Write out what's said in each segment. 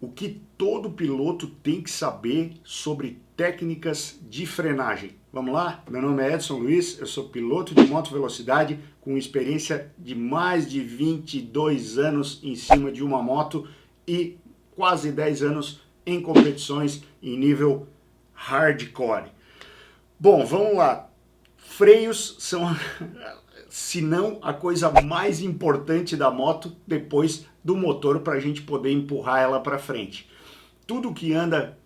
o que todo piloto tem que saber sobre técnicas de frenagem. Vamos lá? Meu nome é Edson Luiz, eu sou piloto de moto velocidade com experiência de mais de 22 anos em cima de uma moto e quase 10 anos em competições em nível hardcore. Bom, vamos lá. Freios são, se não a coisa mais importante da moto depois do motor para a gente poder empurrar ela para frente. Tudo que anda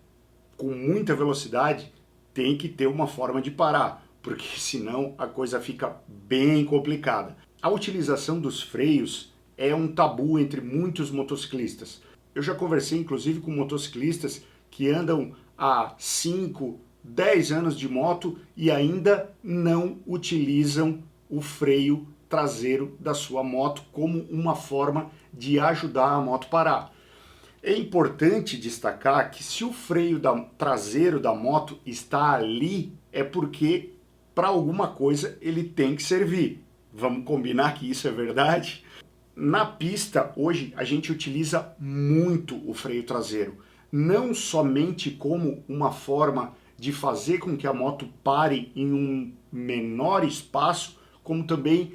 com muita velocidade tem que ter uma forma de parar, porque senão a coisa fica bem complicada. A utilização dos freios é um tabu entre muitos motociclistas. Eu já conversei inclusive com motociclistas que andam há 5, 10 anos de moto e ainda não utilizam o freio traseiro da sua moto como uma forma de ajudar a moto a parar. É importante destacar que se o freio traseiro da moto está ali, é porque para alguma coisa ele tem que servir. Vamos combinar que isso é verdade? Na pista, hoje, a gente utiliza muito o freio traseiro, não somente como uma forma de fazer com que a moto pare em um menor espaço, como também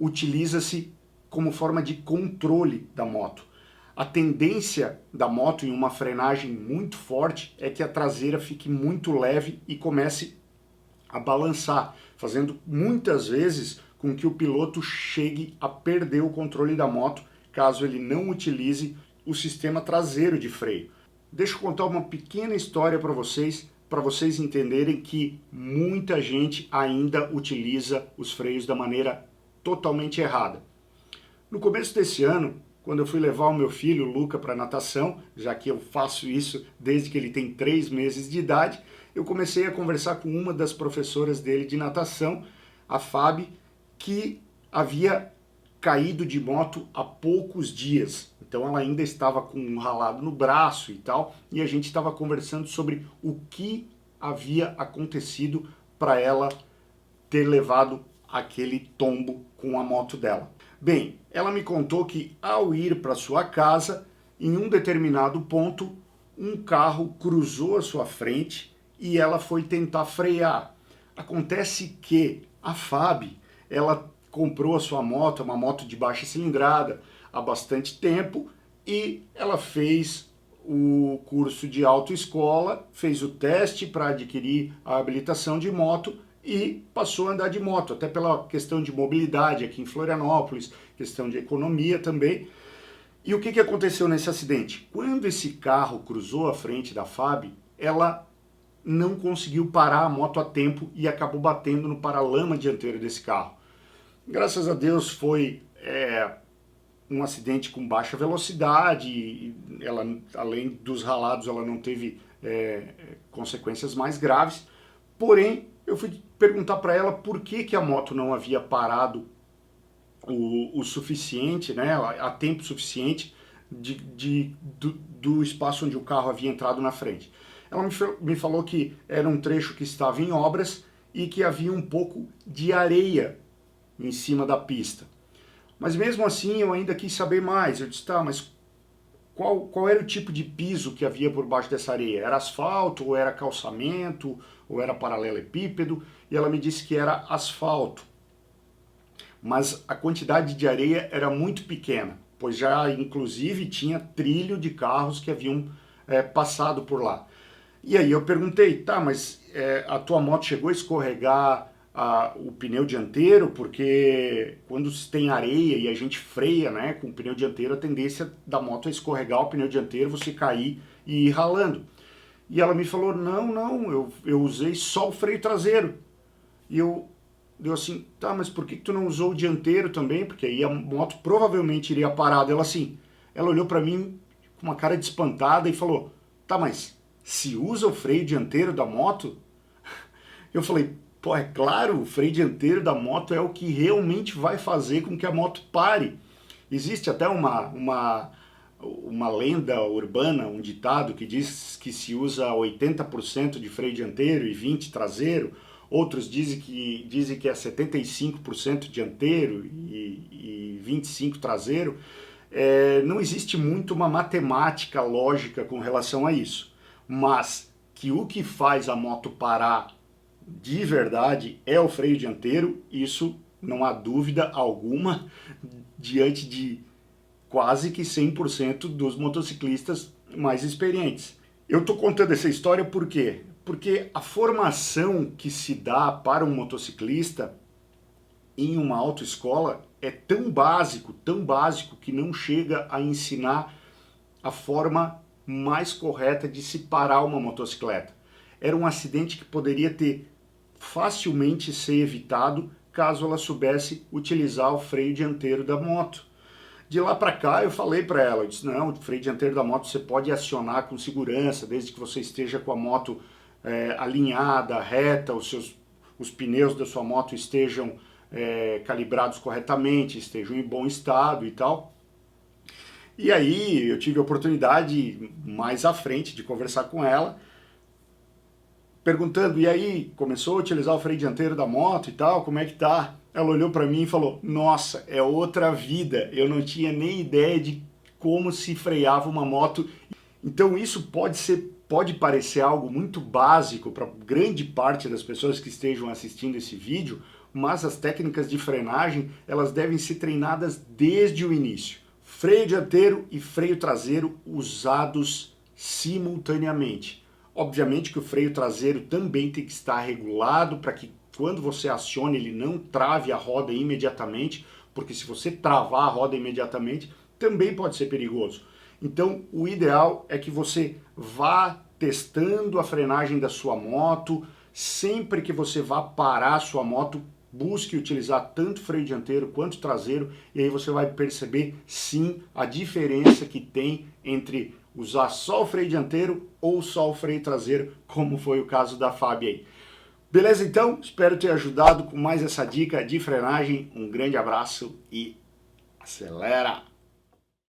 utiliza-se como forma de controle da moto. A tendência da moto em uma frenagem muito forte é que a traseira fique muito leve e comece a balançar, fazendo muitas vezes com que o piloto chegue a perder o controle da moto caso ele não utilize o sistema traseiro de freio. Deixa eu contar uma pequena história para vocês entenderem que muita gente ainda utiliza os freios da maneira totalmente errada. No começo desse ano, quando eu fui levar o meu filho, o Luca, para natação, já que eu faço isso desde que ele tem 3 meses de idade, eu comecei a conversar com uma das professoras dele de natação, a Fábio, que havia caído de moto há poucos dias. Então ela ainda estava com um ralado no braço e tal, e a gente estava conversando sobre o que havia acontecido para ela ter levado aquele tombo com a moto dela. Bem, ela me contou que ao ir para sua casa, em um determinado ponto, um carro cruzou a sua frente e ela foi tentar frear. Acontece que a Fábio, ela comprou a sua moto, uma moto de baixa cilindrada, há bastante tempo, e ela fez o curso de autoescola, fez o teste para adquirir a habilitação de moto e passou a andar de moto, até pela questão de mobilidade aqui em Florianópolis, questão de economia também. E o que aconteceu nesse acidente? Quando esse carro cruzou a frente da Fábio, ela não conseguiu parar a moto a tempo e acabou batendo no paralama dianteiro desse carro. Graças a Deus foi um acidente com baixa velocidade, ela, além dos ralados, ela não teve consequências mais graves, porém eu fui perguntar para ela por que a moto não havia parado o suficiente, né, a tempo suficiente do espaço onde o carro havia entrado na frente. Ela me falou que era um trecho que estava em obras e que havia um pouco de areia em cima da pista. Mas mesmo assim eu ainda quis saber mais. Eu disse, tá, mas qual era o tipo de piso que havia por baixo dessa areia? Era asfalto, ou era calçamento, ou era paralelepípedo? E ela me disse que era asfalto. Mas a quantidade de areia era muito pequena, pois já inclusive tinha trilho de carros que haviam passado por lá. E aí eu perguntei, tá, mas a tua moto chegou a escorregar o pneu dianteiro? Porque quando se tem areia e a gente freia, né, com o pneu dianteiro, a tendência da moto é escorregar o pneu dianteiro, você cair e ir ralando. E ela me falou, não, eu usei só o freio traseiro. E deu assim, tá, mas por que tu não usou o dianteiro também? Porque aí a moto provavelmente iria parar. Ela olhou para mim com uma cara de espantada e falou, tá, mas se usa o freio dianteiro da moto? Eu falei, pô, é claro, o freio dianteiro da moto é o que realmente vai fazer com que a moto pare. Existe até uma lenda urbana, um ditado que diz que se usa 80% de freio dianteiro e 20% traseiro. Outros dizem que é 75% dianteiro e 25% traseiro. não existe muito uma matemática lógica com relação a isso, mas que o que faz a moto parar de verdade é o freio dianteiro, isso não há dúvida alguma, diante de quase que 100% dos motociclistas mais experientes. Eu estou contando essa história por quê? Porque a formação que se dá para um motociclista em uma autoescola é tão básico que não chega a ensinar a forma mais correta de se parar uma motocicleta. Era um acidente que poderia ter facilmente ser evitado caso ela soubesse utilizar o freio dianteiro da moto. De lá para cá eu falei para ela, eu disse, não, o freio dianteiro da moto você pode acionar com segurança, desde que você esteja com a moto alinhada, reta, os pneus da sua moto estejam calibrados corretamente, estejam em bom estado e tal. E aí eu tive a oportunidade mais à frente de conversar com ela, perguntando, e aí, começou a utilizar o freio dianteiro da moto e tal, como é que tá? Ela olhou para mim e falou, nossa, é outra vida, eu não tinha nem ideia de como se freava uma moto. Então isso pode parecer algo muito básico para grande parte das pessoas que estejam assistindo esse vídeo, mas as técnicas de frenagem, elas devem ser treinadas desde o início. Freio dianteiro e freio traseiro usados simultaneamente. Obviamente que o freio traseiro também tem que estar regulado para que quando você acione ele não trave a roda imediatamente, porque se você travar a roda imediatamente também pode ser perigoso. Então o ideal é que você vá testando a frenagem da sua moto, sempre que você vá parar a sua moto, busque utilizar tanto freio dianteiro quanto traseiro, e aí você vai perceber sim a diferença que tem entre usar só o freio dianteiro ou só o freio traseiro, como foi o caso da Fábia aí. Beleza então? Espero ter ajudado com mais essa dica de frenagem. Um grande abraço e acelera!